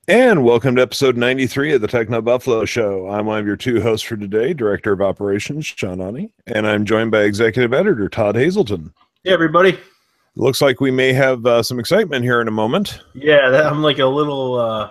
And welcome to episode 93 of the TechnoBuffalo Show. I'm one of your two hosts for today, Director of Operations, Sean, and I'm joined by Executive Editor, Todd Hazelton. Hey, everybody. Looks like we may have some excitement here in a moment. Yeah, I'm like a little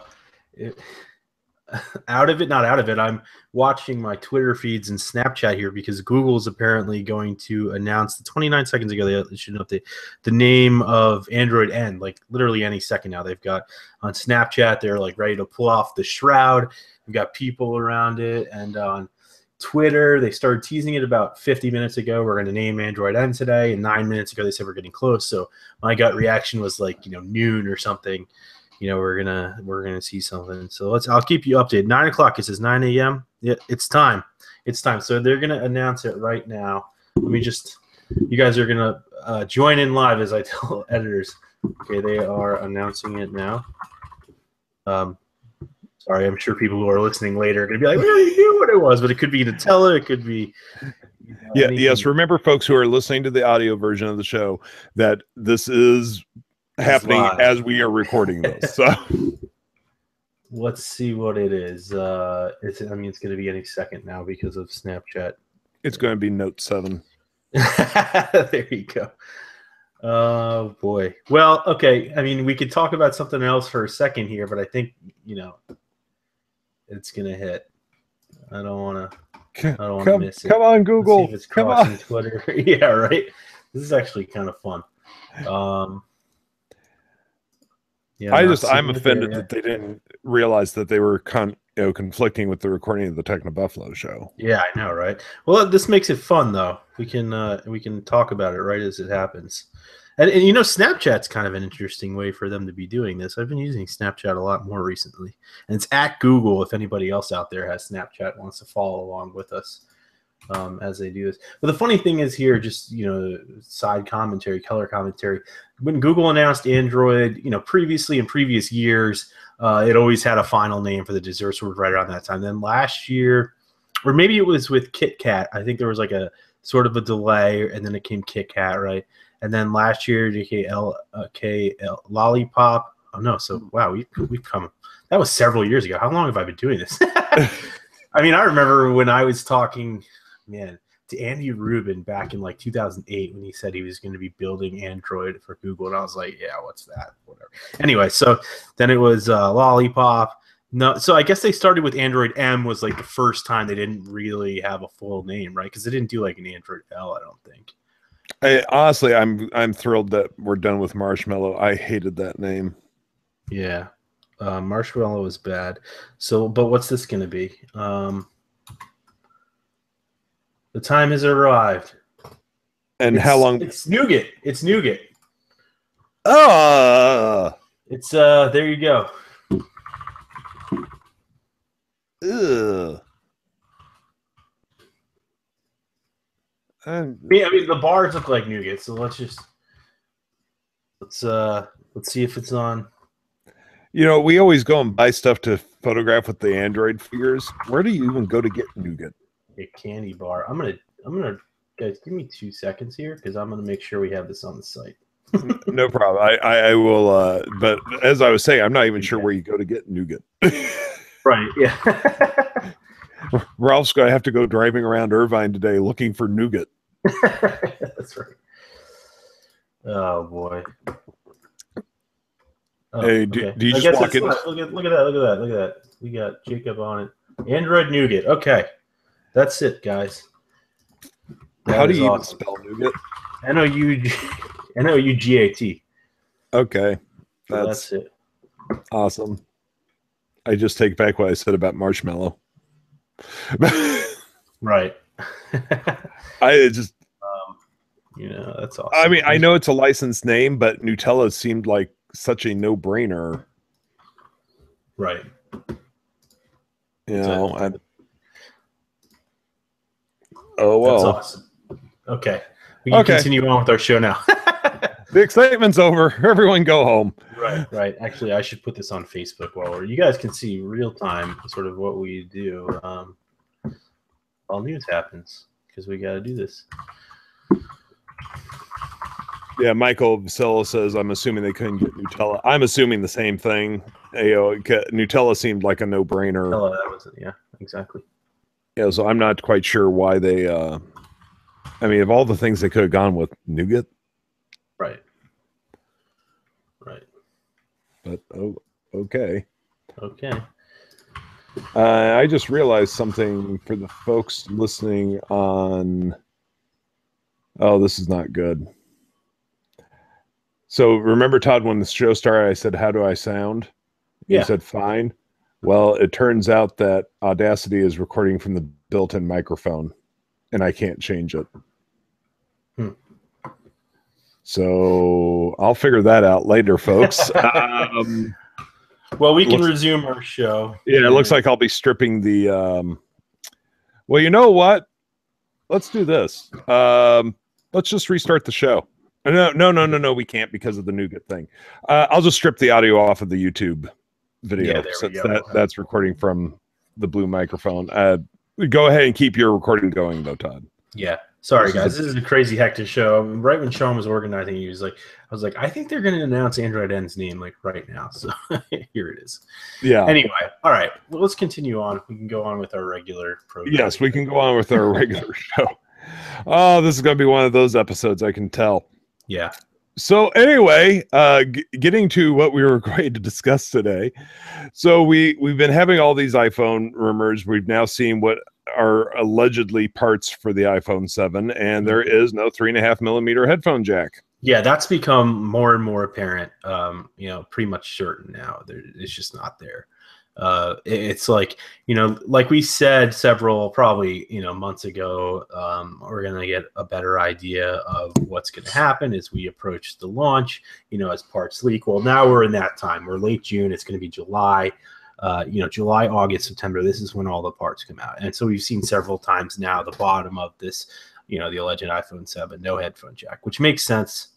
out of it. Not out of it. I'm watching my Twitter feeds and Snapchat here because Google is apparently going to announce 29 seconds ago, they should update the name of Android N, like literally any second now. They've got on Snapchat, they're like ready to pull off the shroud. We've got people around it. And on Twitter, they started teasing it about 50 minutes ago. We're going to name Android N today. And 9 minutes ago, they said we're getting close. So my gut reaction was like, noon or something. We're gonna see something. So I'll keep you updated. 9 o'clock. It says 9 a.m. Yeah, it's time. It's time. So they're gonna announce it right now. You guys are gonna join in live as I tell editors. Okay, they are announcing it now. Sorry, I'm sure people who are listening later are gonna be like, "We already knew what it was," but it could be Nutella. It could be. Yes. Remember, folks who are listening to the audio version of the show, that this is happening as we are recording this. So let's see what it is. It's going to be any second now because of Snapchat. It's going to be Note 7. There you go. Oh boy. Well, okay. I mean, we could talk about something else for a second here, but I think it's going to hit. I don't want to miss it. Come on, Google. Let's see if it's crossing Twitter. Yeah, right. This is actually kind of fun. Yeah, I'm offended that they didn't realize that they were conflicting with the recording of the TechnoBuffalo Show. Yeah, I know, right? Well, this makes it fun though. We can talk about it right as it happens. And Snapchat's kind of an interesting way for them to be doing this. I've been using Snapchat a lot more recently. And it's at Google if anybody else out there has Snapchat, wants to follow along with us as they do this. But the funny thing is here, just side commentary, color commentary. When Google announced Android, previously in previous years, it always had a final name for the dessert sort of right around that time. Then last year, or maybe it was with Kit Kat, I think there was like a sort of a delay, and then it came Kit Kat, right? And then last year, JKL Lollipop. Oh no! So wow, we've come. That was several years ago. How long have I been doing this? I mean, I remember when I was talking, to Andy Rubin back in like 2008 when he said he was going to be building Android for Google, and I was like, yeah, what's that? Whatever. Anyway, so then it was Lollipop. No, so I guess they started with Android M was like the first time they didn't really have a full name, right? Because they didn't do like an Android L, I don't think. Honestly, I'm thrilled that we're done with Marshmallow. I hated that name. Yeah, Marshmallow is bad. So, but what's this going to be? The time has arrived. And how long? It's nougat. It's nougat. It's there you go. Ugh. I mean, the bars look like nougat, so let's see if it's on. We always go and buy stuff to photograph with the Android figures. Where do you even go to get nougat? A candy bar. I'm gonna guys, give me 2 seconds here because I'm gonna make sure we have this on the site. No problem. I will. But as I was saying, I'm not even sure where you go to get nougat. Right. Yeah. Ralph's going to have to go driving around Irvine today looking for nougat. That's right. Oh boy. Oh, hey, do you just walk in? Look at that. We got Jacob on it. Android nougat. Okay. That's it, guys. How do you even spell nougat? Nougat. Okay. That's it. Awesome. I just take back what I said about Marshmallow. Right. That's awesome. I mean, I know it's a licensed name, but Nutella seemed like such a no-brainer. Right. Oh, well. That's awesome. Okay. We can continue on with our show now. The excitement's over. Everyone go home. Right. Actually, I should put this on Facebook while you guys can see real time sort of what we do. All news happens because we got to do this. Yeah, Michael Vasilla says, I'm assuming they couldn't get Nutella. I'm assuming the same thing. Nutella seemed like a no-brainer. Nutella, that was it. Yeah, exactly. Yeah, so I'm not quite sure why they. I mean, of all the things they could have gone with, nougat. Right. Right. But okay. Okay. I just realized something for the folks listening on. Oh, this is not good. So remember, Todd, when the show started, I said, "How do I sound?" Yeah. You said, "Fine." Well, it turns out that Audacity is recording from the built-in microphone, and I can't change it. So I'll figure that out later, folks. Well, we can resume our show. Yeah, it looks like I'll be stripping the. Well, you know what? Let's do this. Let's just restart the show. No. We can't because of the nougat thing. I'll just strip the audio off of the YouTube video. Yeah, there we go. That's recording from the blue microphone. Go ahead and keep your recording going, though, Todd. Yeah. Sorry, guys. This is a crazy, hectic show. Right when Sean was organizing, I was like, I think they're going to announce Android N's name like right now. So here it is. Yeah. Anyway, all right. Well, let's continue on. We can go on with our regular program. Yes, we can go on with our regular show. Oh, this is going to be one of those episodes, I can tell. Yeah. So anyway, getting to what we were going to discuss today. So we've been having all these iPhone rumors. We've now seen what are allegedly parts for the iPhone 7, and there is no 3.5mm headphone jack. Yeah, that's become more and more apparent. Pretty much certain now. It's just not there. It's like, like we said several probably months ago, we're gonna get a better idea of what's gonna happen as we approach the launch, as parts leak. Well, now we're in that time. We're late June. It's gonna be July. July, August, September. This is when all the parts come out, and so we've seen several times now the bottom of this, the alleged iPhone 7, no headphone jack, which makes sense.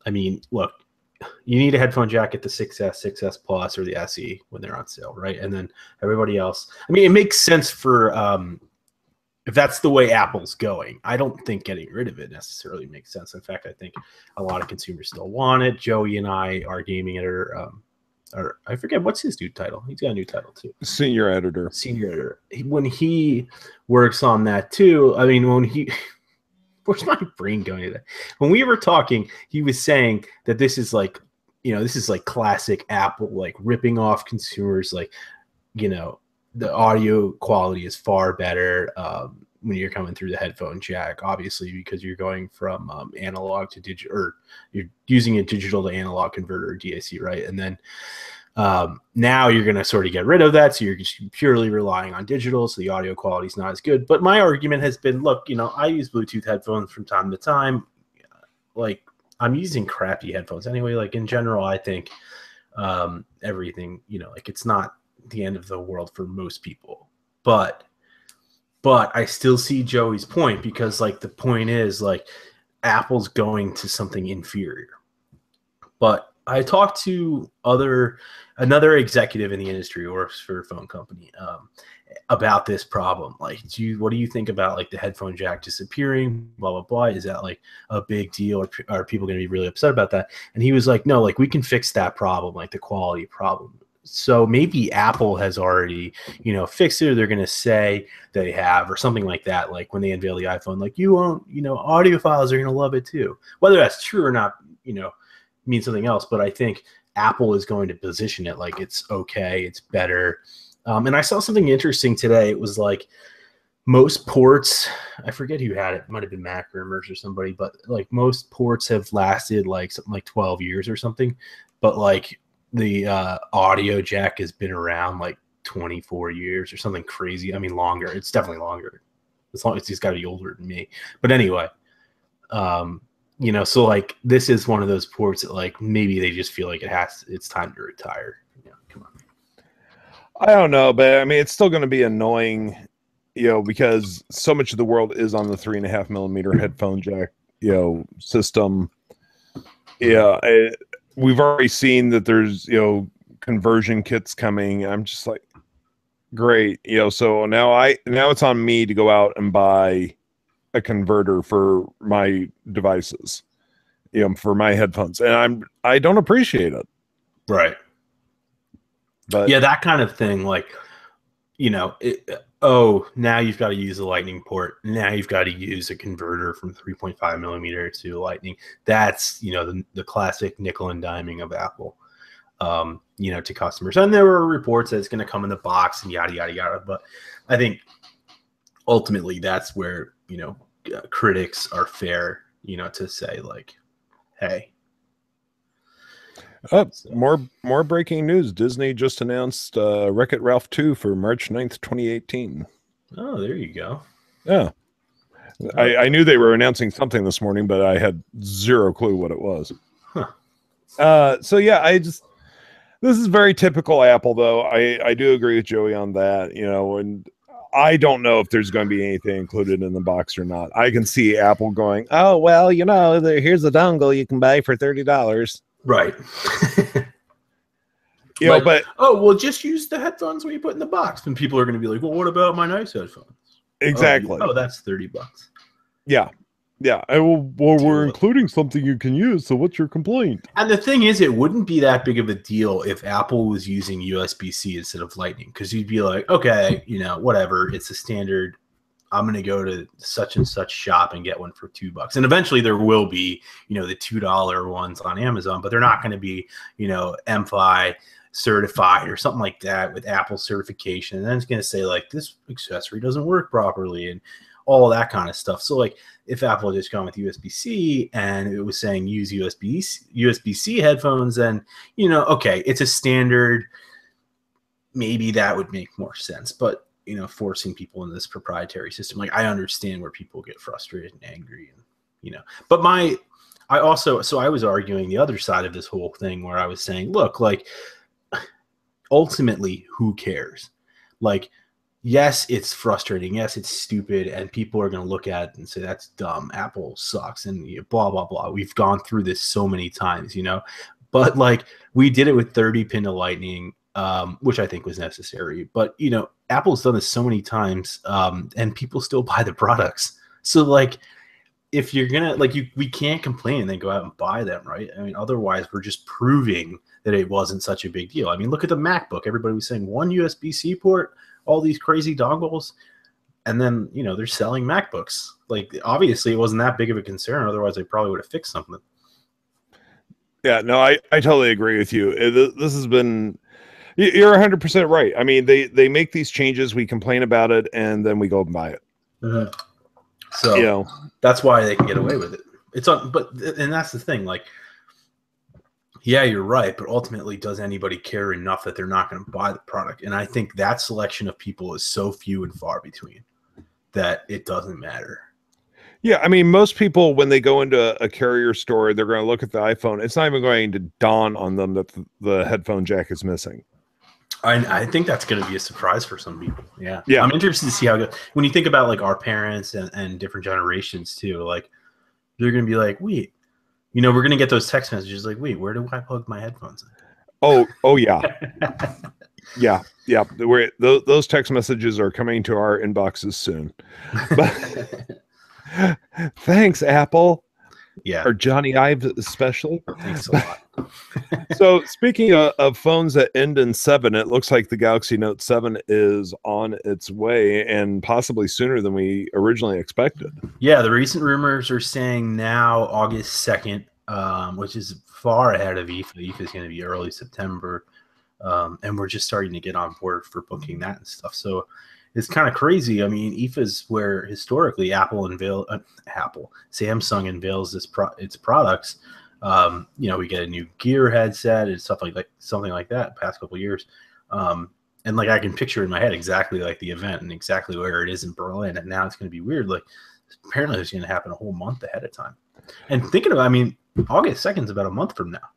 I mean, look. You need a headphone jack at the 6S, 6S Plus, or the SE when they're on sale, right? And then everybody else. I mean, it makes sense for if that's the way Apple's going. I don't think getting rid of it necessarily makes sense. In fact, I think a lot of consumers still want it. Joey and I are gaming editor, or I forget what's his new title. He's got a new title too. Senior editor. When he works on that too, I mean, where's my brain going to that? When we were talking, he was saying that this is like, this is like classic Apple, like ripping off consumers. Like, the audio quality is far better when you're coming through the headphone jack, obviously, because you're going from analog to digital, or you're using a digital to analog converter, or DAC, right? And then now you're going to sort of get rid of that. So you're just purely relying on digital. So the audio quality is not as good. But my argument has been, look, I use Bluetooth headphones from time to time. Like, I'm using crappy headphones anyway. Like, in general, I think everything, like, it's not the end of the world for most people. But I still see Joey's point, because like the point is like Apple's going to something inferior. But I talked to another executive in the industry who works for a phone company about this problem. Like, what do you think about like the headphone jack disappearing? Blah blah blah. Is that like a big deal, or are people going to be really upset about that? And he was like, no, like we can fix that problem, like the quality problem. So maybe Apple has already, fixed it, or they're going to say they have, or something like that. Like when they unveil the iPhone, like you won't, audiophiles are going to love it too. Whether that's true or not, means something else. But I think Apple is going to position it like it's okay, it's better. And I saw something interesting today. It was like most ports, I forget who had it. It might have been Mac Rumors or somebody, but like most ports have lasted like something like 12 years or something. But like the audio jack has been around like 24 years or something crazy. I mean, longer. It's definitely longer. As long as he's got to be older than me. But anyway, so like this is one of those ports that like maybe they just feel like it's time to retire. Come on. I don't know, but I mean, it's still going to be annoying, because so much of the world is on the 3.5mm headphone jack, system. Yeah. We've already seen that there's, conversion kits coming. I'm just like, great. So now it's on me to go out and buy a converter for my devices, for my headphones, and I don't appreciate it. Right. But Yeah, that kind of thing, like, now you've got to use a lightning port. Now you've got to use a converter from 3.5 millimeter to lightning. That's, the classic nickel and diming of Apple, to customers. And there were reports that it's going to come in the box and yada, yada, yada. But I think ultimately that's where, critics are fair, to say, like, hey. More breaking news. Disney just announced Wreck-It Ralph 2 for March 9th, 2018. Oh, there you go. Yeah. I knew they were announcing something this morning, but I had zero clue what it was. So yeah, this is very typical Apple, though. I do agree with Joey on that, and I don't know if there's going to be anything included in the box or not. I can see Apple going, oh, well, here's a dongle you can buy for $30. Right. But just use the headphones when you put in the box. And people are going to be like, well, what about my nice headphones? Exactly. Oh, that's $30. Yeah. Yeah. We're including something you can use. So what's your complaint? And the thing is, it wouldn't be that big of a deal if Apple was using USB-C instead of Lightning, because you'd be like, okay, whatever. It's a standard. I'm going to go to such and such shop and get one for $2. And eventually there will be, the $2 ones on Amazon, but they're not going to be, MFI certified or something like that with Apple certification. And then it's going to say like, this accessory doesn't work properly and all that kind of stuff. So like if Apple had just gone with USB-C and it was saying use USB-C headphones, then, okay, it's a standard. Maybe that would make more sense. But forcing people in this proprietary system, like, I understand where people get frustrated and angry, and but I was arguing the other side of this whole thing where I was saying, look, like, ultimately, who cares? Like, yes, it's frustrating, yes, it's stupid, and people are going to look at it and say that's dumb, Apple sucks, and blah blah blah. We've gone through this so many times, but like, we did it with 30-pin to Lightning, which I think was necessary. But, Apple's done this so many times, and people still buy the products. So, like, if you're going to, we can't complain and then go out and buy them, right? I mean, otherwise, we're just proving that it wasn't such a big deal. I mean, look at the MacBook. Everybody was saying one USB-C port, all these crazy dongles, and then, they're selling MacBooks. Like, obviously, it wasn't that big of a concern. Otherwise, they probably would have fixed something. Yeah, no, I totally agree with you. This has been... You're 100% right. I mean, they make these changes, we complain about it, and then we go and buy it. Mm-hmm. So that's why they can get away with it. And that's the thing. Like, yeah, you're right, but ultimately, does anybody care enough that they're not going to buy the product? And I think that selection of people is so few and far between that it doesn't matter. Yeah, I mean, most people, when they go into a carrier store, they're going to look at the iPhone. It's not even going to dawn on them that the headphone jack is missing. I think that's going to be a surprise for some people. Yeah. I'm interested to see how it goes. When you think about like our parents and different generations too, like they're going to be like, wait, we're going to get those text messages like, wait, where do I plug my headphones in? Oh yeah. Yeah. Those text messages are coming to our inboxes soon. But, thanks, Apple. Yeah. Or Johnny Ive especially. Thanks a lot. So speaking of phones that end in 7, it looks like the Galaxy Note 7 is on its way, and possibly sooner than we originally expected. Yeah, the recent rumors are saying now August 2nd, which is far ahead of IFA. IFA is going to be early September, and we're just starting to get on board for booking that and stuff. So it's kind of crazy. I mean, IFA is where historically Samsung unveils its products. We get a new Gear headset and stuff something like that past couple of years. And like, I can picture in my head exactly like the event and exactly where it is in Berlin. And now it's going to be weird. Like, apparently it's going to happen a whole month ahead of time. And thinking about, August 2nd is about a month from now.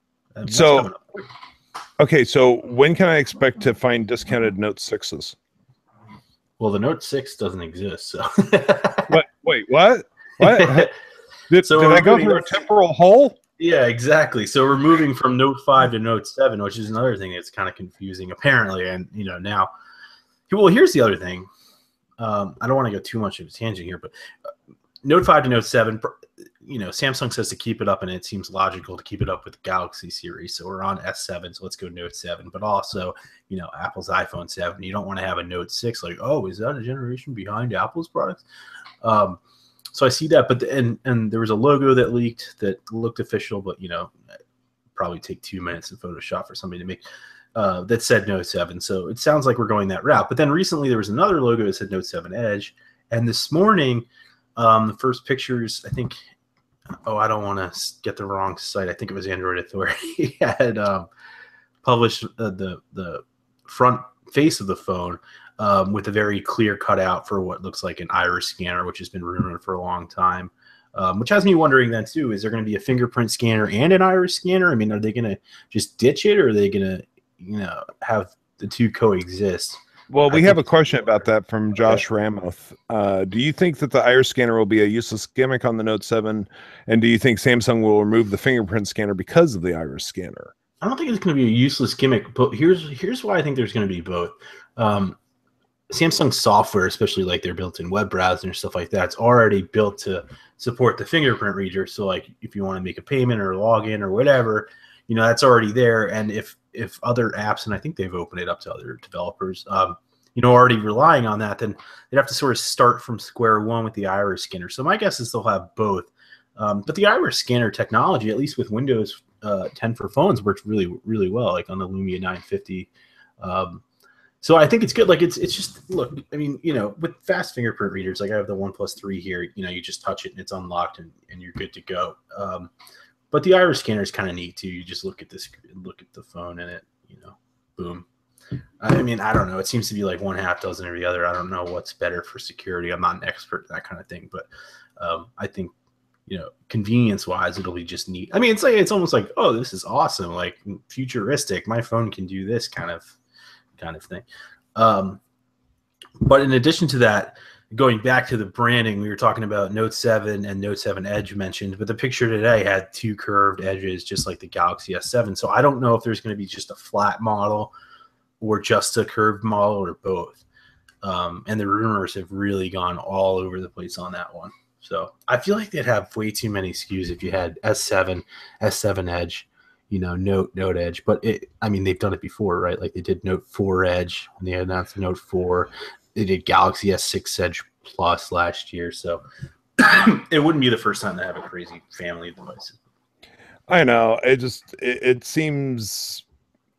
So, okay. So when can I expect to find discounted Note 6s? Well, the Note 6 doesn't exist. So what? Wait, what? Did I go through a temporal hole? Yeah, exactly. So we're moving from Note 5 to Note 7, which is another thing that's kind of confusing, apparently. And, now, well, here's the other thing. I don't want to go too much of a tangent here, but Note 5 to Note 7, Samsung says to keep it up, and it seems logical to keep it up with the Galaxy series. So we're on S7, so let's go Note 7. But also, Apple's iPhone 7. You don't want to have a Note 6 like, oh, is that a generation behind Apple's products? So I see that, but and there was a logo that leaked that looked official, but probably take 2 minutes in Photoshop for somebody to make that said Note 7. So it sounds like we're going that route. But then recently there was another logo that said Note 7 Edge, and this morning the first pictures, I think, I don't want to get the wrong site. I think it was Android Authority had published the front face of the phone with a very clear cutout for what looks like an iris scanner, which has been rumored for a long time. Which has me wondering then too, is there going to be a fingerprint scanner and an iris scanner? I mean, are they going to just ditch it, or are they going to, have the two coexist? Well, we have a question about that from Josh Ramoth. Do you think that the iris scanner will be a useless gimmick on the Note 7? And do you think Samsung will remove the fingerprint scanner because of the iris scanner? I don't think it's going to be a useless gimmick, but here's why I think there's going to be both. Samsung software, especially like their built-in web browser and stuff like that, it's already built to support the fingerprint reader. So like if you want to make a payment or log in or whatever, that's already there. And if other apps, and I think they've opened it up to other developers, already relying on that, then they'd have to sort of start from square one with the iris scanner. So my guess is they'll have both. But the iris scanner technology, at least with Windows 10 for phones, works really, really well, like on the Lumia 950. So I think it's good. Like it's just, look, I mean, with fast fingerprint readers, like I have the OnePlus 3 here, you just touch it and it's unlocked and you're good to go. But the iris scanner is kind of neat too. You just look at the phone and it, boom. I mean, I don't know. It seems to be like one half dozen or the other. I don't know what's better for security. I'm not an expert in that kind of thing, but I think, convenience wise, it'll be just neat. I mean, it's almost like, oh, this is awesome. Like futuristic. My phone can do this kind of thing. But in addition to that, going back to the branding, we were talking about Note 7 and Note 7 Edge mentioned, but the picture today had two curved edges, just like the Galaxy S7. So I don't know if there's going to be just a flat model or just a curved model or both. And the rumors have really gone all over the place on that one. So I feel like they'd have way too many SKUs if you had S7, S7 Edge, Note Edge. But they've done it before, right? Like they did Note 4 Edge when they announced Note 4. They did Galaxy S6 Edge Plus last year. So it wouldn't be the first time to have a crazy family of devices. I know. It seems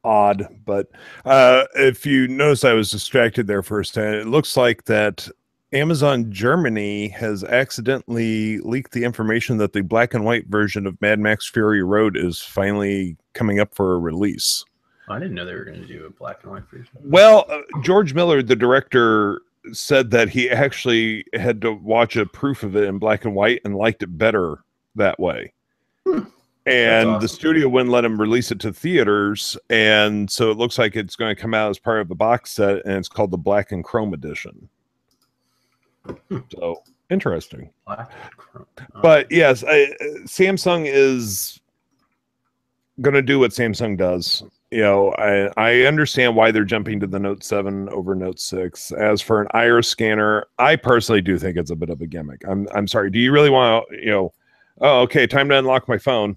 odd, but if you notice, I was distracted there for a second. It looks like that Amazon Germany has accidentally leaked the information that the black and white version of Mad Max Fury Road is finally coming up for a release. I didn't know they were going to do a black and white version. Well, George Miller, the director, said that he actually had to watch a proof of it in black and white and liked it better that way. And awesome. The studio wouldn't let him release it to theaters, and so it looks like it's going to come out as part of a box set, and it's called the Black and Chrome Edition. So interesting. Black and Chrome. But yes, Samsung is going to do what Samsung does. I understand why they're jumping to the Note 7 over Note 6. As for an iris scanner, I personally do think it's a bit of a gimmick. I'm sorry. Do you really want to, oh, okay, time to unlock my phone?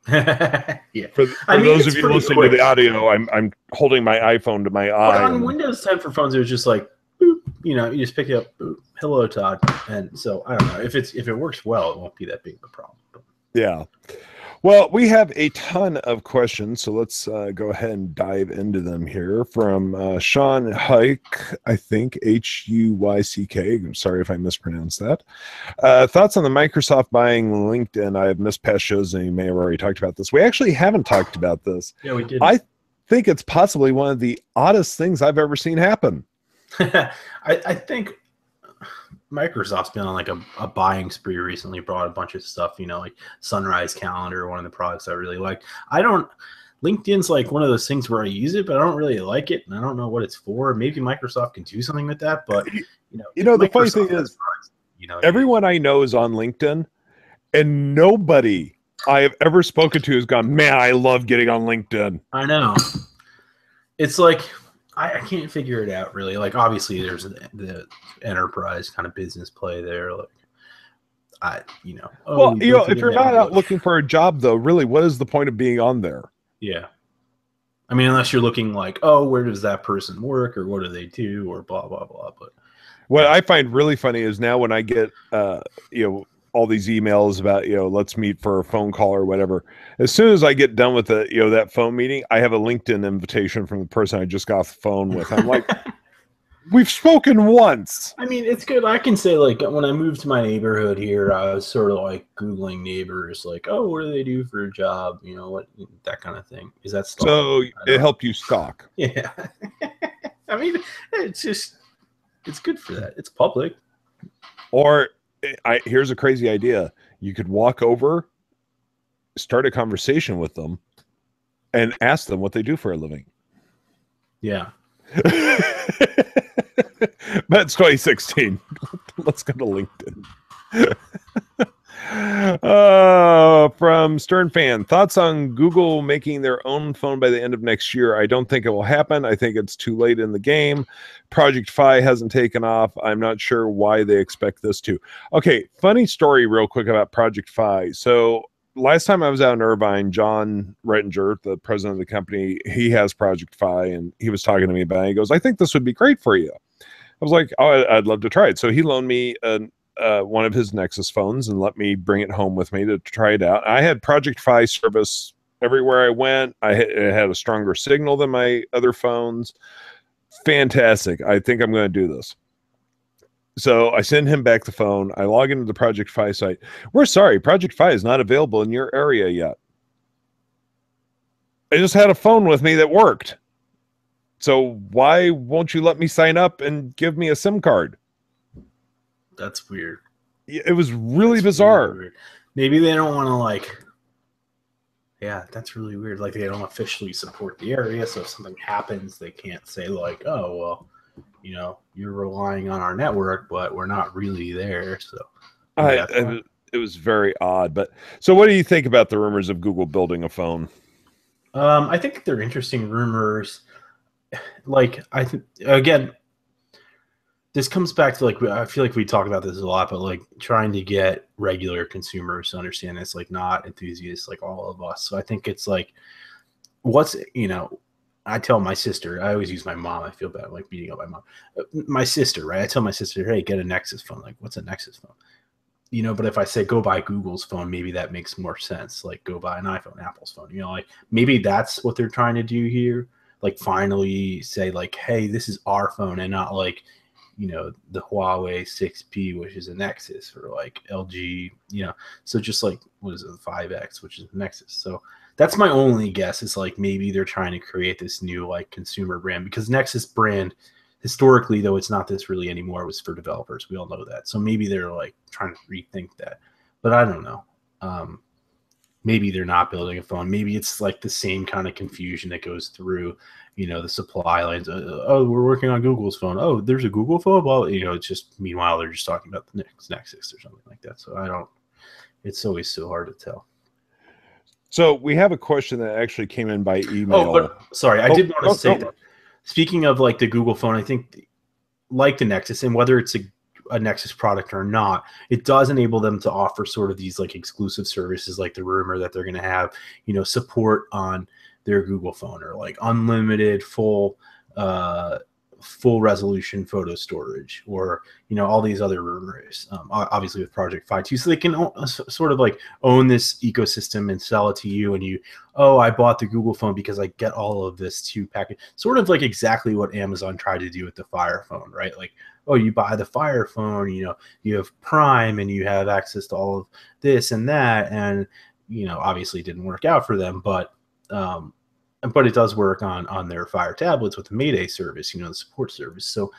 Yeah. For those of you listening to the audio, I'm holding my iPhone to my eye. On Windows 10 for phones, it was just like, boop, you just pick it up. Boop, hello, Todd. And so I don't know if it works well, it won't be that big of a problem. But. Yeah. Well, we have a ton of questions, so let's go ahead and dive into them here. From Sean Huyck, I think, Huyck. I'm sorry if I mispronounced that. Thoughts on the Microsoft buying LinkedIn? I have missed past shows, and you may have already talked about this. We actually haven't talked about this. Yeah, we did. I think it's possibly one of the oddest things I've ever seen happen. I think Microsoft's been on like a buying spree recently, brought a bunch of stuff, like Sunrise Calendar, one of the products I really like. LinkedIn's like one of those things where I use it, but I don't really like it, and I don't know what it's for. Maybe Microsoft can do something with that, but the funny thing is, everyone I know is on LinkedIn, and nobody I have ever spoken to has gone, man, I love getting on LinkedIn. I know. It's like, I can't figure it out really. Like obviously there's the enterprise kind of business play there. Like Well, we go to if the you're not out network. looking for a job, though, really, what is the point of being on there? Yeah. I mean, unless you're looking like, oh, where does that person work, or what do they do, or blah blah blah. But what I find really funny is now when I get all these emails about let's meet for a phone call or whatever. As soon as I get done with the that phone meeting, I have a LinkedIn invitation from the person I just got off the phone with. I'm like, we've spoken once. I mean, it's good. I can say, like, when I moved to my neighborhood here, I was sort of like Googling neighbors, like, oh, what do they do for a job? What, that kind of thing. Is that stalking? So it helped you stalk. Yeah. I mean, it's good for that. It's public. Or here's a crazy idea. You could walk over, start a conversation with them, and ask them what they do for a living. Yeah. But it's 2016. Let's go to LinkedIn. From Stern Fan, thoughts on Google making their own phone by the end of next year? I don't think it will happen. I think it's too late in the game. Project Fi hasn't taken off. I'm not sure why they expect this to. Okay, funny story real quick about Project Fi. So last time I was out in Irvine, John Rettinger, the president of the company, he has Project Fi, and he was talking to me about it. He goes, I think this would be great for you. I was like, oh, I'd love to try it. So he loaned me one of his Nexus phones and let me bring it home with me to try it out. I had Project Fi service everywhere I went. It had a stronger signal than my other phones. Fantastic. I think I'm going to do this. So I send him back the phone. I log into the Project Fi site. We're sorry, Project Fi is not available in your area yet. I just had a phone with me that worked. So why won't you let me sign up and give me a SIM card? That's weird. It was really bizarre. Weird. Maybe they don't want to, like, yeah, that's really weird. Like, they don't officially support the area, so if something happens, they can't say, like, oh, well, you're relying on our network, but we're not really there. So it was very odd. But so what do you think about the rumors of Google building a phone? I think they're interesting rumors. Like, again, this comes back to, like, I feel like we talk about this a lot, but, like, trying to get regular consumers to understand it's, like, not enthusiasts like all of us. So I think it's like, I tell my sister, I always use my mom. I feel bad, like, beating up my mom. My sister, right? I tell my sister, hey, get a Nexus phone. Like, what's a Nexus phone? But if I say go buy Google's phone, maybe that makes more sense. Like, go buy an iPhone, Apple's phone. Like, maybe that's what they're trying to do here. Like, finally say, like, hey, this is our phone, and not like, the Huawei 6P, which is a Nexus, or like LG, so just like, what is it, the 5X, which is a Nexus. So that's my only guess, is like, maybe they're trying to create this new, like, consumer brand, because Nexus brand, historically, though, it's not this really anymore. It was for developers. We all know that. So maybe they're, like, trying to rethink that, but I don't know. Maybe they're not building a phone. Maybe it's like the same kind of confusion that goes through, the supply lines. Oh, we're working on Google's phone. Oh, there's a Google phone. Well, it's just, meanwhile, they're just talking about the Nexus or something like that. So it's always so hard to tell. So we have a question that actually came in by email. Oh, but sorry, I did want to say that. Speaking of, like, the Google phone, I think, like the Nexus, and whether it's a Nexus product or not, it does enable them to offer sort of these, like, exclusive services, like the rumor that they're going to have, support on their Google phone, or like unlimited full resolution photo storage, or all these other rumors, obviously with Project Fi too, so they can sort of like own this ecosystem and sell it to you, and I bought the Google phone because I get all of this to package, sort of like exactly what Amazon tried to do with the Fire phone, right? Like, oh, you buy the Fire phone, you have Prime, and you have access to all of this and that, and obviously it didn't work out for them, but it does work on their Fire tablets with the Mayday service, the support service. So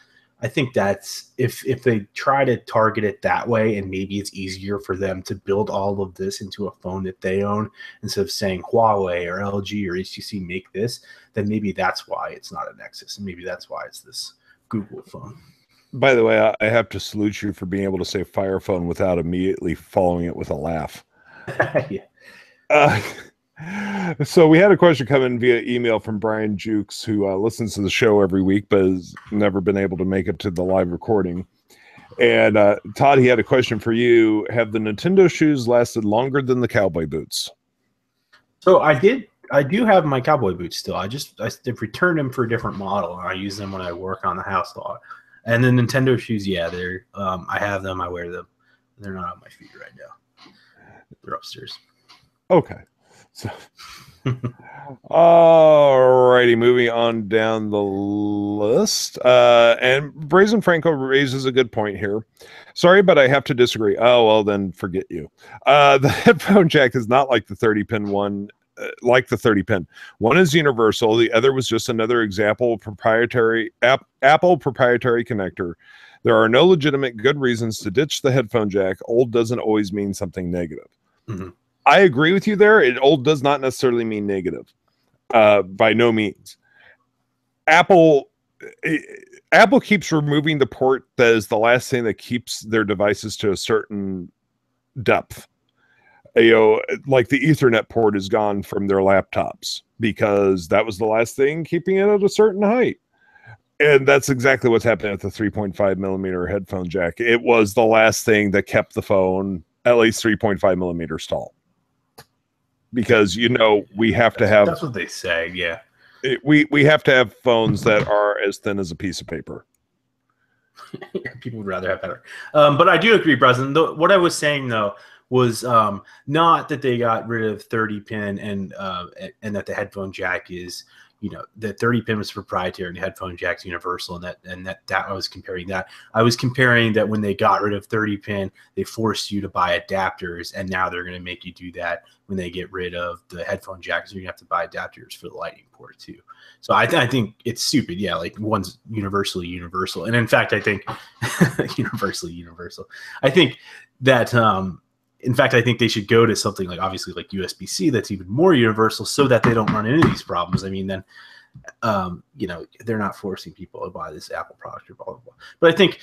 I think that's, if they try to target it that way, and maybe it's easier for them to build all of this into a phone that they own, instead of saying Huawei or LG or HTC make this, then maybe that's why it's not a Nexus, and maybe that's why it's this Google phone. By the way, I have to salute you for being able to say Fire phone without immediately following it with a laugh. Yeah. So we had a question come in via email from Brian Jukes, who listens to the show every week, but has never been able to make it to the live recording. And Todd, he had a question for you. Have the Nintendo shoes lasted longer than the cowboy boots? So I do have my cowboy boots still. They've returned them for a different model, and I use them when I work on the house a lot. And the Nintendo shoes, yeah, they're I have them, I wear them. They're not on my feet right now. They're upstairs. Okay. So alrighty, moving on down the list. And Brazen Franco raises a good point here. Sorry, but I have to disagree. Oh, well, then forget you. The headphone jack is not like the 30-pin one, like the 30-pin. One is universal. The other was just another example of proprietary Apple proprietary connector. There are no legitimate good reasons to ditch the headphone jack. Old doesn't always mean something negative. Mm-hmm. I agree with you there. Old does not necessarily mean negative. By no means. Apple keeps removing the port that is the last thing that keeps their devices to a certain depth. Like the Ethernet port is gone from their laptops because that was the last thing keeping it at a certain height. And that's exactly what's happening at the 3.5 millimeter headphone jack. It was the last thing that kept the phone at least 3.5 millimeters tall. Because, we have to have... That's what they say, yeah. We have to have phones that are as thin as a piece of paper. People would rather have better. But I do agree, President. What I was saying, though, was not that they got rid of 30-pin and that the headphone jack is... the 30-pin was proprietary and the headphone jack's universal, and that I was comparing that. I was comparing that when they got rid of 30-pin, they forced you to buy adapters, and now they're going to make you do that when they get rid of the headphone jack, so you have to buy adapters for the lightning port too. So I think it's stupid. Yeah, like one's universally universal, and in fact, I think universally universal. I think that. In fact, I think they should go to something like obviously like USB-C that's even more universal so that they don't run into these problems. I mean, then, they're not forcing people to buy this Apple product or blah, blah, blah. But I think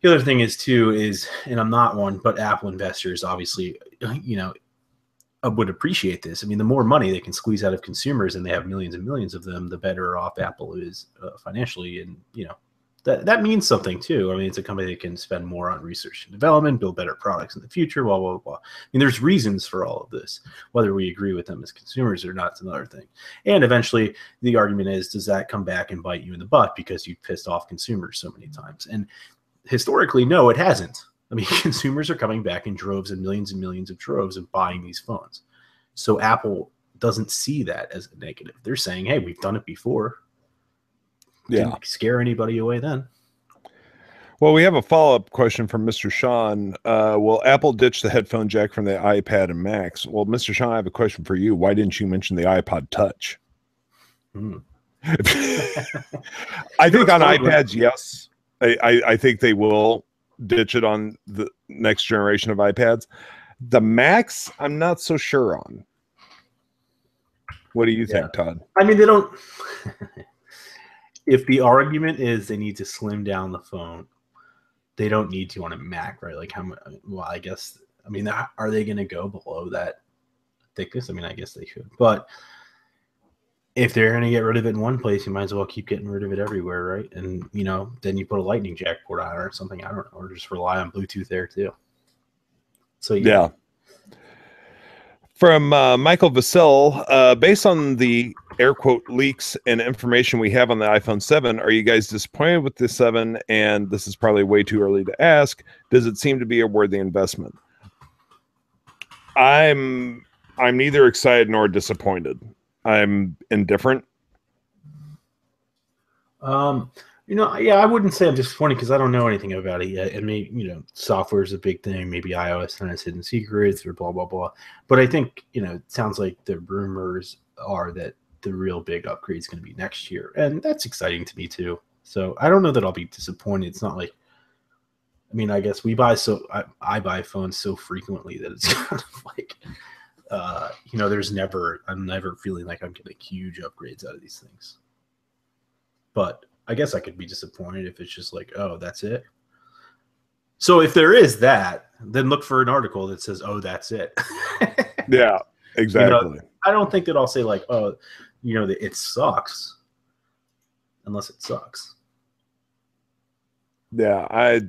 the other thing is, and I'm not one, but Apple investors obviously, would appreciate this. I mean, the more money they can squeeze out of consumers, and they have millions and millions of them, the better off Apple is financially. And, that means something too. I mean, it's a company that can spend more on research and development, build better products in the future, blah, blah, blah. I mean, there's reasons for all of this. Whether we agree with them as consumers or not is another thing. And eventually the argument is, does that come back and bite you in the butt because you've pissed off consumers so many times? And historically, no, it hasn't. I mean, consumers are coming back in droves and millions of droves and buying these phones. So Apple doesn't see that as a negative. They're saying, hey, we've done it before. Didn't scare anybody away then. Well, we have a follow-up question from Mr. Sean. Will Apple ditch the headphone jack from the iPad and Macs? Well, Mr. Sean, I have a question for you. Why didn't you mention the iPod Touch? I think on iPads, yes. I think they will ditch it on the next generation of iPads. The Macs, I'm not so sure on. What do you think, Todd? I mean, they don't... If the argument is they need to slim down the phone, they don't need to on a Mac, right? Like how much? Well, I guess. I mean, are they going to go below that thickness? I mean, I guess they should. But if they're going to get rid of it in one place, you might as well keep getting rid of it everywhere, right? And then you put a lightning jack port on it or something. I don't know, or just rely on Bluetooth there too. So yeah. From Michael Vassell, based on the air quote leaks and information we have on the iPhone 7, are you guys disappointed with the 7? And this is probably way too early to ask. Does it seem to be a worthy investment? I'm neither excited nor disappointed. I'm indifferent. I wouldn't say I'm disappointed because I don't know anything about it yet. And maybe, software is a big thing. Maybe iOS has hidden secrets or blah, blah, blah. But I think, it sounds like the rumors are that the real big upgrade is going to be next year. And that's exciting to me too. So I don't know that I'll be disappointed. It's not like, I mean, I guess I buy phones so frequently that it's kind of like, I'm never feeling like I'm getting huge upgrades out of these things. But I guess I could be disappointed if it's just like, oh, that's it. So if there is that, then look for an article that says, oh, that's it. Yeah, exactly. I don't think that I'll say like, oh, that it sucks unless it sucks. Yeah, I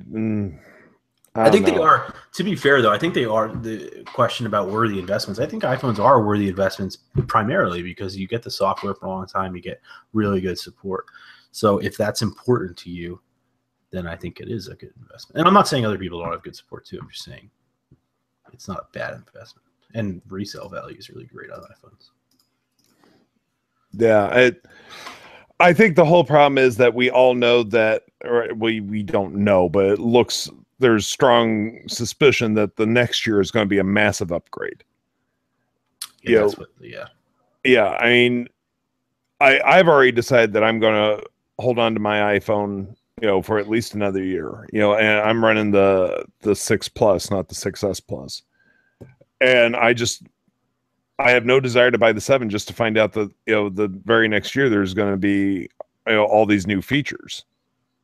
I don't think they know. are. To be fair, though, I think they are. The question about worthy investments. I think iPhones are worthy investments primarily because you get the software for a long time, you get really good support. So if that's important to you, then I think it is a good investment. And I'm not saying other people don't have good support too. I'm just saying it's not a bad investment. And resale value is really great on iPhones. Yeah, I think the whole problem is that we all know that, or we don't know, but it looks there's strong suspicion that the next year is going to be a massive upgrade. Yeah, that's what. Yeah, Yeah. I mean, I've already decided that I'm going to hold on to my iPhone, for at least another year. And I'm running the 6 Plus, not the 6S Plus, and I have no desire to buy the 7 just to find out that the very next year there's going to be all these new features.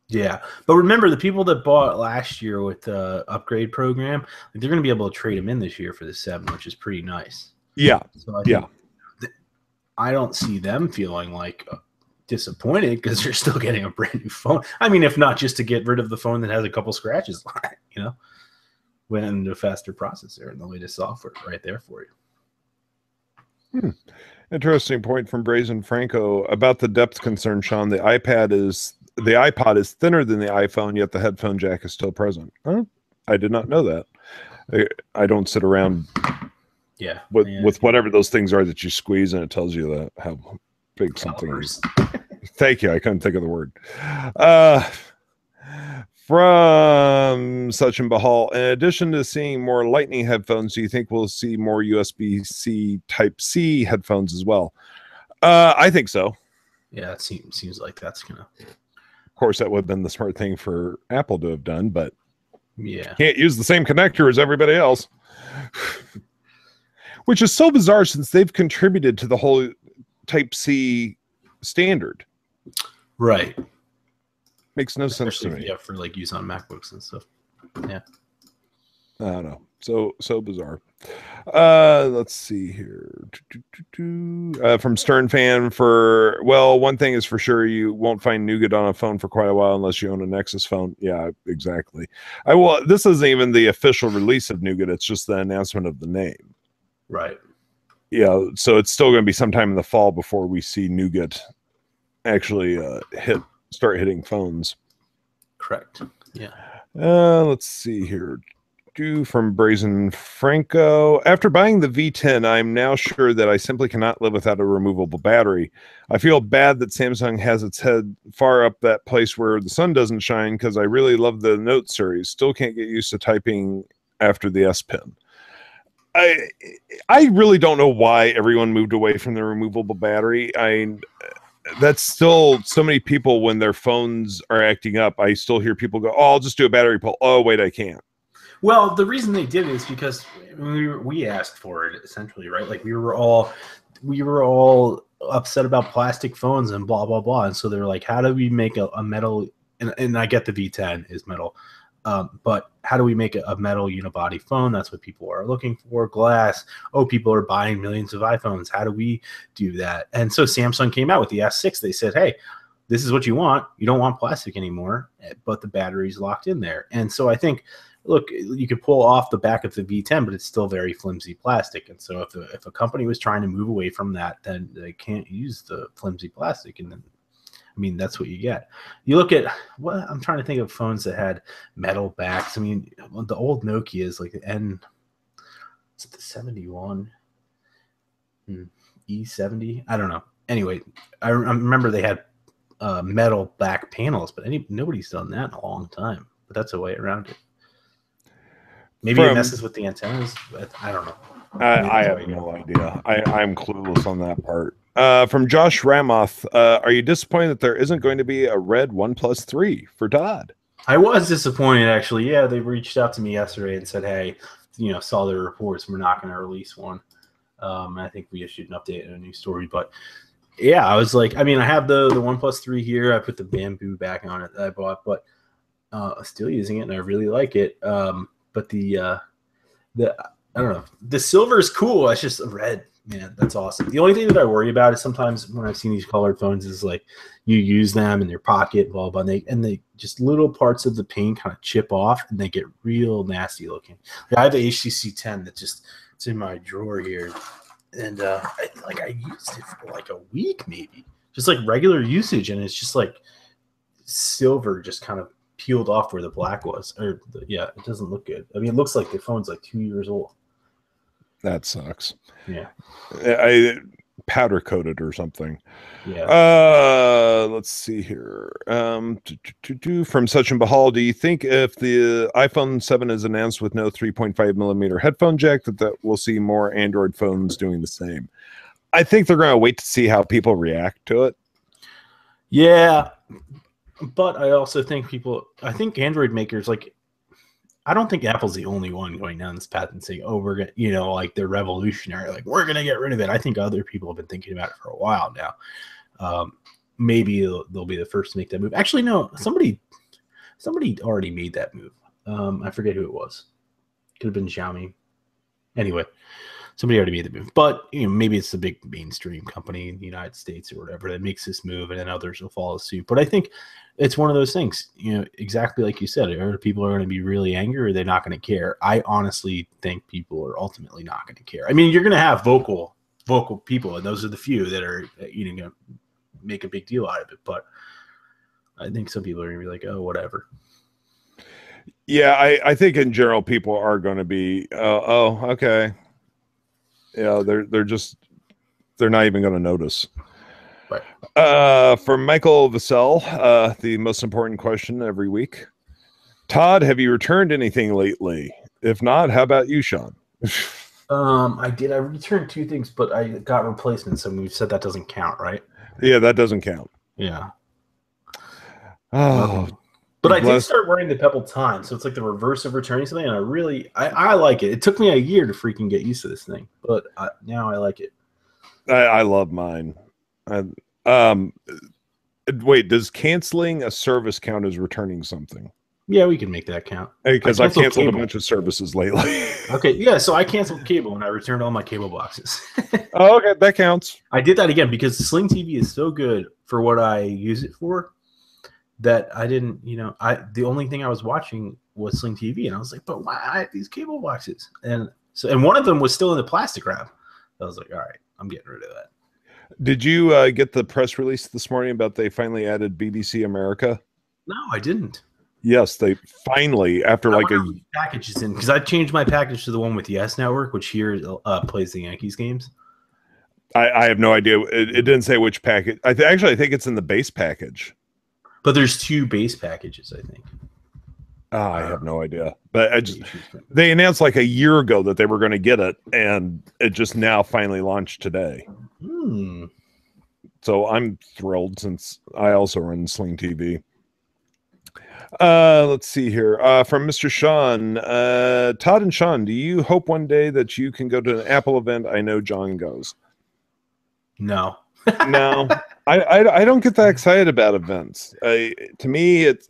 yeah. But remember, the people that bought last year with the upgrade program, they're going to be able to trade them in this year for the 7, which is pretty nice. Yeah, So I think I don't see them feeling like disappointed because they're still getting a brand new phone. I mean, if not just to get rid of the phone that has a couple scratches on it, when the faster processor and the latest software right there for you. Interesting point from Brazen Franco about the depth concern, Sean. The iPod is thinner than the iPhone, yet the headphone jack is still present. Huh? I did not know that. I don't sit around with whatever those things are that you squeeze and it tells you that how big something is. Thank you. I couldn't think of the word. From Sachin Bahal, in addition to seeing more Lightning headphones, do you think we'll see more USB-C Type-C headphones as well? I think so. Yeah, it seems like that's gonna. Of course, that would have been the smart thing for Apple to have done, but yeah, can't use the same connector as everybody else, which is so bizarre since they've contributed to the whole Type-C standard. Right. Makes no sense to me. Yeah, for like use on MacBooks and stuff. Yeah. I don't know. So bizarre. Let's see here. From Stern Fan one thing is for sure, you won't find Nougat on a phone for quite a while unless you own a Nexus phone. Yeah, exactly. This isn't even the official release of Nougat. It's just the announcement of the name. Right. Yeah. So it's still going to be sometime in the fall before we see Nougat actually start hitting phones. Correct. Yeah. Let's see here. From Brazen Franco. After buying the V10, I'm now sure that I simply cannot live without a removable battery. I feel bad that Samsung has its head far up that place where the sun doesn't shine because I really love the Note series. Still can't get used to typing after the S Pen. I really don't know why everyone moved away from the removable battery. That's still so many people when their phones are acting up. I still hear people go, "Oh, I'll just do a battery pull." Oh, wait, I can't. Well, the reason they did it is because we asked for it essentially, right? Like we were all upset about plastic phones and blah blah blah, and so they were like, "How do we make a metal?" And I get the V10 is metal, but how do we make a metal unibody phone? That's what people are looking for. Glass. Oh, people are buying millions of iPhones. How do we do that? And so Samsung came out with the S6. They said, "Hey, this is what you want. You don't want plastic anymore, but the battery's locked in there." And so I think, look, you could pull off the back of the V10, but it's still very flimsy plastic. And so if a company was trying to move away from that, then they can't use the flimsy plastic. And then, I mean, that's what you get. You look at I'm trying to think of phones that had metal backs. I mean, the old Nokia's like the the 71 E70. I don't know. Anyway, I remember they had metal back panels, but nobody's done that in a long time. But that's a way around it. Maybe it messes with the antennas, but I don't know. I have no idea. I'm clueless on that part. From Josh Ramoth, are you disappointed that there isn't going to be a red OnePlus 3 for Todd? I was disappointed, actually. Yeah, they reached out to me yesterday and said, "Hey, saw the reports. We're not going to release one." I think we issued an update and a new story, but yeah, I was like, I mean, I have the OnePlus 3 here. I put the bamboo back on it that I bought, but I'm still using it and I really like it. But the I don't know, the silver is cool. It's just red. Man, that's awesome. The only thing that I worry about is sometimes when I've seen these colored phones is like you use them in your pocket, blah blah, and they just little parts of the paint kind of chip off and they get real nasty looking. Like I have a HTC 10 that just it's in my drawer here, and I used it for like a week maybe, just like regular usage, and it's just like silver just kind of peeled off where the black was. Yeah, it doesn't look good. I mean, it looks like the phone's like 2 years old. That sucks. Yeah. I powder coated or something. Yeah. Let's see here. From Sachin Bahal, do you think if the iPhone 7 is announced with no 3.5 millimeter headphone jack, that we'll see more Android phones doing the same? I think they're going to wait to see how people react to it. Yeah. But I also think Android makers, like, I don't think Apple's the only one going down this path and saying, oh, we're going to, like they're revolutionary. Like, we're going to get rid of it. I think other people have been thinking about it for a while now. Maybe they'll be the first to make that move. Actually, no, somebody already made that move. I forget who it was. Could have been Xiaomi. Anyway, somebody already made the move. But, maybe it's the big mainstream company in the United States or whatever that makes this move, and then others will follow suit. But I think it's one of those things, exactly like you said, are people are going to be really angry or they're not going to care. I honestly think people are ultimately not going to care. I mean, you're going to have vocal people, and those are the few that are, going to make a big deal out of it. But I think some people are going to be like, oh, whatever. Yeah, I think in general, people are going to be, oh, okay. Yeah, they're not even going to notice. Right. From Michael Vassell, the most important question every week. Todd, have you returned anything lately? If not, how about you, Sean? I did. I returned 2 things, but I got replacements, and we've said that doesn't count, right? Yeah, that doesn't count. Yeah. Oh, but I did start wearing the Pebble Time, so it's like the reverse of returning something, and I like it. It took me a year to freaking get used to this thing, but now I like it. I love mine. Wait, does canceling a service count as returning something? Yeah, we can make that count. Because I've canceled a bunch of services lately. Okay, yeah, so I canceled cable and I returned all my cable boxes. Oh, okay, that counts. I did that again because Sling TV is so good for what I use it for that I didn't, the only thing I was watching was Sling TV, and I was like, but why I have these cable boxes? And one of them was still in the plastic wrap. I was like, all right, I'm getting rid of that. Did you get the press release this morning about they finally added BBC America? No, I didn't. Yes, they finally, after like a packages in, because I changed my package to the one with Yes Network, which here plays the Yankees games. I have no idea. It didn't say which package. Actually, I think it's in the base package. But there's 2 base packages, I think. I have no idea. But they announced like a year ago that they were going to get it, and it just now finally launched today. So I'm thrilled since I also run Sling TV. Let's see here. From Mr. Sean, Todd and Sean, do you hope one day that you can go to an Apple event? I know John goes. No. No, I don't get that excited about events. To me, this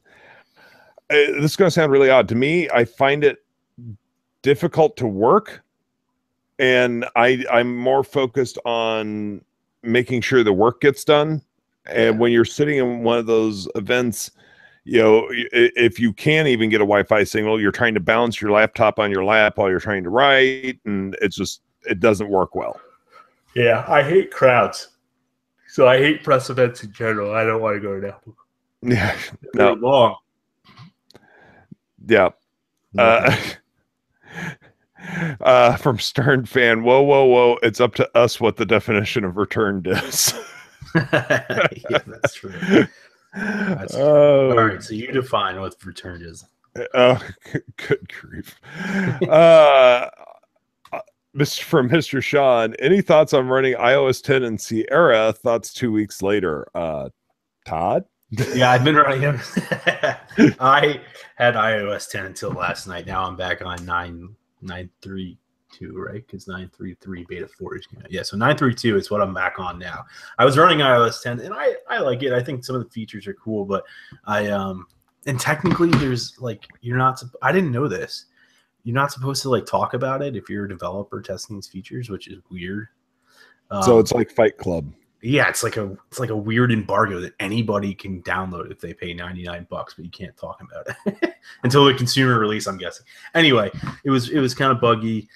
is going to sound really odd. To me, I find it difficult to work, and I'm more focused on making sure the work gets done. And when you're sitting in one of those events, if you can't even get a Wi-Fi signal, you're trying to balance your laptop on your lap while you're trying to write, and it doesn't work well. Yeah, I hate crowds. So I hate press events in general. I don't want to go to Apple. Yeah, no. Long. Yeah. From Stern fan, whoa! It's up to us what the definition of returned is. Yeah, that's true. That's true. All right, so you define what returned is. Oh, good grief. From Mr. Sean, any thoughts on running iOS 10 and Sierra? Thoughts 2 weeks later. Todd? Yeah, I've been running them. I had iOS 10 until last night. Now I'm back on 9.3.2, right? Because 9.3.3 beta 4 is so 9.3.2 is what I'm back on now. I was running iOS 10 and I like it. I think some of the features are cool, but and technically there's like I didn't know this. You're not supposed to like talk about it if you're a developer testing these features, which is weird. So it's like Fight Club. Yeah, it's like a weird embargo that anybody can download if they pay $99, but you can't talk about it until the consumer release, I'm guessing. Anyway, it was kind of buggy.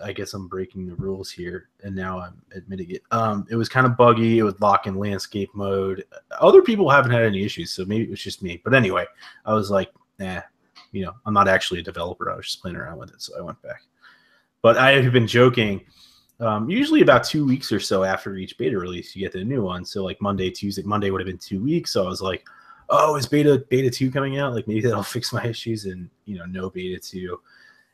I guess I'm breaking the rules here, and now I'm admitting it. It was kind of buggy. It would lock in landscape mode. Other people haven't had any issues, so maybe it was just me. But anyway, I was like, nah, I'm not actually a developer. I was just playing around with it, so I went back. But I have been joking. Usually about 2 weeks or so after each beta release, you get the new one. So like Monday, Tuesday, Monday would have been 2 weeks. So I was like, oh, is beta 2 coming out? Like maybe that'll fix my issues, and no beta 2.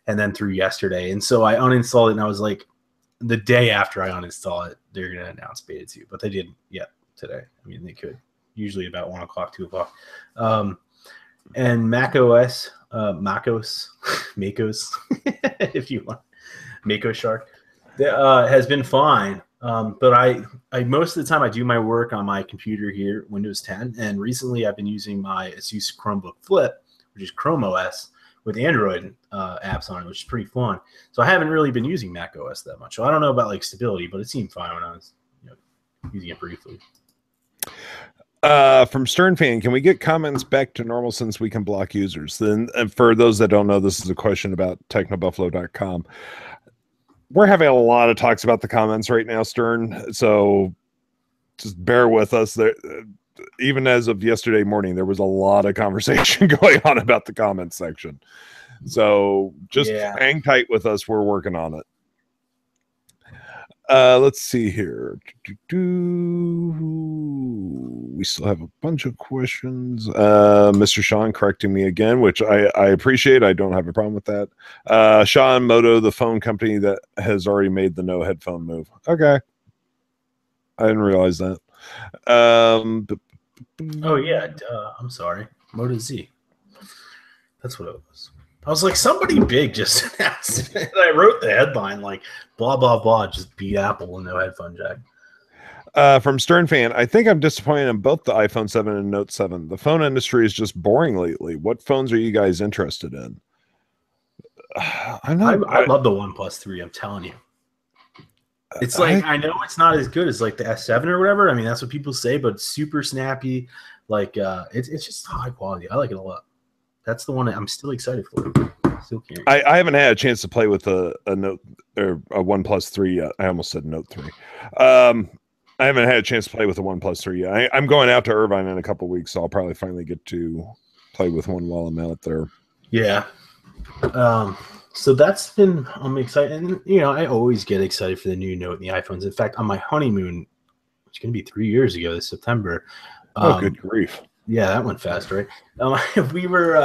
And then through yesterday. And so I uninstalled it, and I was like, the day after I uninstall it, they're going to announce beta 2, but they didn't yet today. I mean, they could usually about 1 o'clock, 2 o'clock. And macOS, MacOS, if you want, Mako Shark, has been fine. But I most of the time I do my work on my computer here, Windows 10. And recently I've been using my Asus Chromebook Flip, which is Chrome OS, with Android apps on it, which is pretty fun. So I haven't really been using Mac OS that much. So I don't know about like stability, but it seemed fine when I was using it briefly. From Stern Fan, can we get comments back to normal since we can block users? Then, for those that don't know, this is a question about TechnoBuffalo.com. We're having a lot of talks about the comments right now, Stern. So just bear with us. There, even as of yesterday morning, there was a lot of conversation going on about the comments section. So just hang tight with us. We're working on it. Let's see here. We still have a bunch of questions. Mr. Sean correcting me again, which I appreciate. I don't have a problem with that. Sean Moto, the phone company that has already made the no headphone move. Okay. I didn't realize that. Oh, yeah. I'm sorry. Moto Z. That's what it was. I was like, somebody big just announced it. I wrote the headline like, blah, blah, blah, just beat Apple with no headphone jack. From Stern Fan, I think I'm disappointed in both the iPhone 7 and Note 7. The phone industry is just boring lately. What phones are you guys interested in? I love the OnePlus 3, I'm telling you. It's like, I know it's not as good as like the S7 or whatever. I mean, that's what people say, but it's super snappy. Like, it's just high quality. I like it a lot. That's the one I'm still excited for. Still curious. I haven't had a chance to play with a Note or a OnePlus 3 yet. I almost said Note 3. I haven't had a chance to play with the OnePlus 3 yet. I'm going out to Irvine in a couple weeks, so I'll probably finally get to play with one while I'm out there. Yeah. So that's been, I'm excited. And, I always get excited for the new Note and the iPhones. In fact, on my honeymoon, it's going to be 3 years ago this September. Oh, good grief. Yeah, that went fast, right? We were,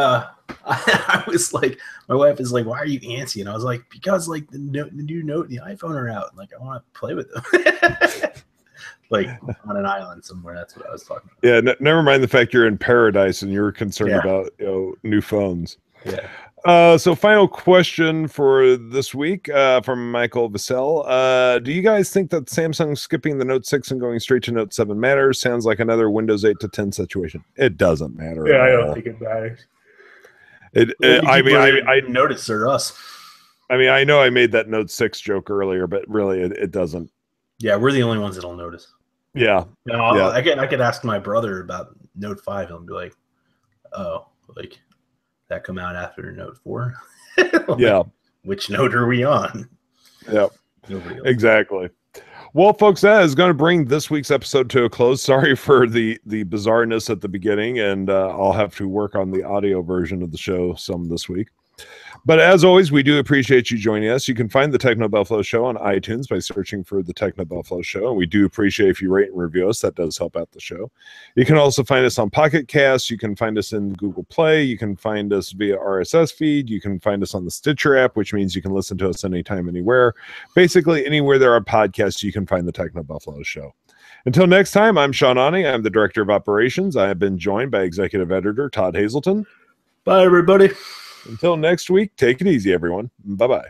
I was like, my wife is like, why are you antsy? And I was like, because like the new Note and the iPhone are out. Like, I want to play with them. Like on an island somewhere. That's what I was talking about. Yeah, never mind the fact you're in paradise and you're concerned about new phones. Yeah. So final question for this week from Michael Vassell. Do you guys think that Samsung skipping the Note 6 and going straight to Note 7 matters? Sounds like another Windows 8 to 10 situation. It doesn't matter. Yeah, I don't think it matters. I notice or us. I mean, I know I made that Note 6 joke earlier, but really it doesn't. Yeah, we're the only ones that'll notice. Yeah. No, I could ask my brother about Note 5 and be like, oh, like that come out after Note 4? Like, yeah. Which note are we on? Yep. Exactly. Well, folks, that is going to bring this week's episode to a close. Sorry for the bizarreness at the beginning, and I'll have to work on the audio version of the show some this week. But as always, we do appreciate you joining us. You can find the TechnoBuffalo Show on iTunes by searching for the TechnoBuffalo Show. And we do appreciate if you rate and review us. That does help out the show. You can also find us on Pocket Cast. You can find us in Google Play. You can find us via RSS feed. You can find us on the Stitcher app, which means you can listen to us anytime, anywhere. Basically, anywhere there are podcasts, you can find the TechnoBuffalo Show. Until next time, I'm Sean Ani. I'm the Director of Operations. I have been joined by Executive Editor Todd Hazelton. Bye, everybody. Until next week, take it easy, everyone. Bye-bye.